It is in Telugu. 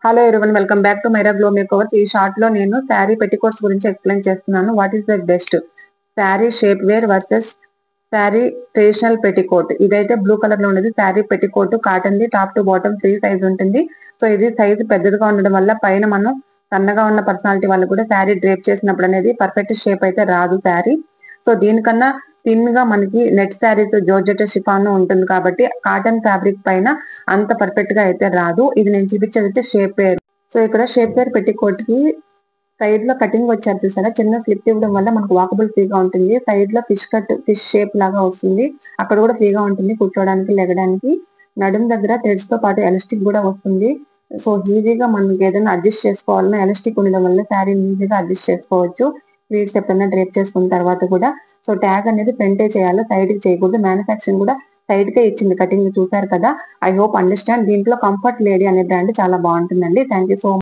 Hello everyone, welcome back to Myra Glow Makeovers. ఈ షార్ట్ లో నేను శారీ పెట్టికోట్స్ గురించి ఎక్స్ప్లెయిన్ చేస్తున్నాను. What is the best sari shapewear versus sari traditional petticoat. ఇదైతే బ్లూ కలర్ లో ఉండేది శారీ పెట్టికోట్, కాటన్ ది, top to bottom free size ఉంటుంది. సో ఇది సైజ్ పెద్దదిగా ఉండడం వల్ల పైన మనం సన్నగా ఉన్న పర్సనాలిటీ వాళ్ళు కూడా శారీ డ్రేప్ చేసినప్పుడు అనేది పర్ఫెక్ట్ షేప్ అయితే రాదు శారీ. సో దీనికన్నా థిన్ గా మనకి నెట్ శారీస్ జోర్జెట్ షిఫాన్ ఉంటుంది కాబట్టి కాటన్ ఫ్యాబ్రిక్ పైన అంత పర్ఫెక్ట్ గా అయితే రాదు. ఇది నేను చూపించేది షేప్ వేర్. సో ఇక్కడ షేప్ వేర్ పెట్టికోట్ కి సైడ్ లో కటింగ్ వచ్చారు చూసారా, చిన్న స్లిప్ ఇవ్వడం వల్ల మనకు వాకబుల్ ఫ్రీగా ఉంటుంది. సైడ్ లో ఫిష్ షేప్ లాగా వస్తుంది, అక్కడ కూడా ఫ్రీగా ఉంటుంది కూర్చోడానికి లెగడానికి. నడుం దగ్గర థ్రెడ్స్ తో పాటు ఎలాస్టిక్ కూడా వస్తుంది. సో ఈజీగా మనకి ఏదైనా అడ్జస్ట్ చేసుకోవాలన్నా ఎలాస్టిక్ ఉండడం వల్ల శారీ ఈజీగా అడ్జస్ట్ చేసుకోవచ్చు. ప్లీట్స్ ఎప్పుడైనా డ్రేప్ చేసుకున్న తర్వాత కూడా. సో ట్యాగ్ అనేది ఫ్రంటే చేయాలి, సైడ్ కి చేయకూడదు. మ్యానుఫాక్చరింగ్ కూడా సైడ్ కే ఇచ్చింది, కటింగ్ చూసారు కదా. I hope understand. దీంట్లో కంఫర్ట్ లేడీ అనే బ్రాండ్ చాలా బాగుంటుందండి. Thank you so much.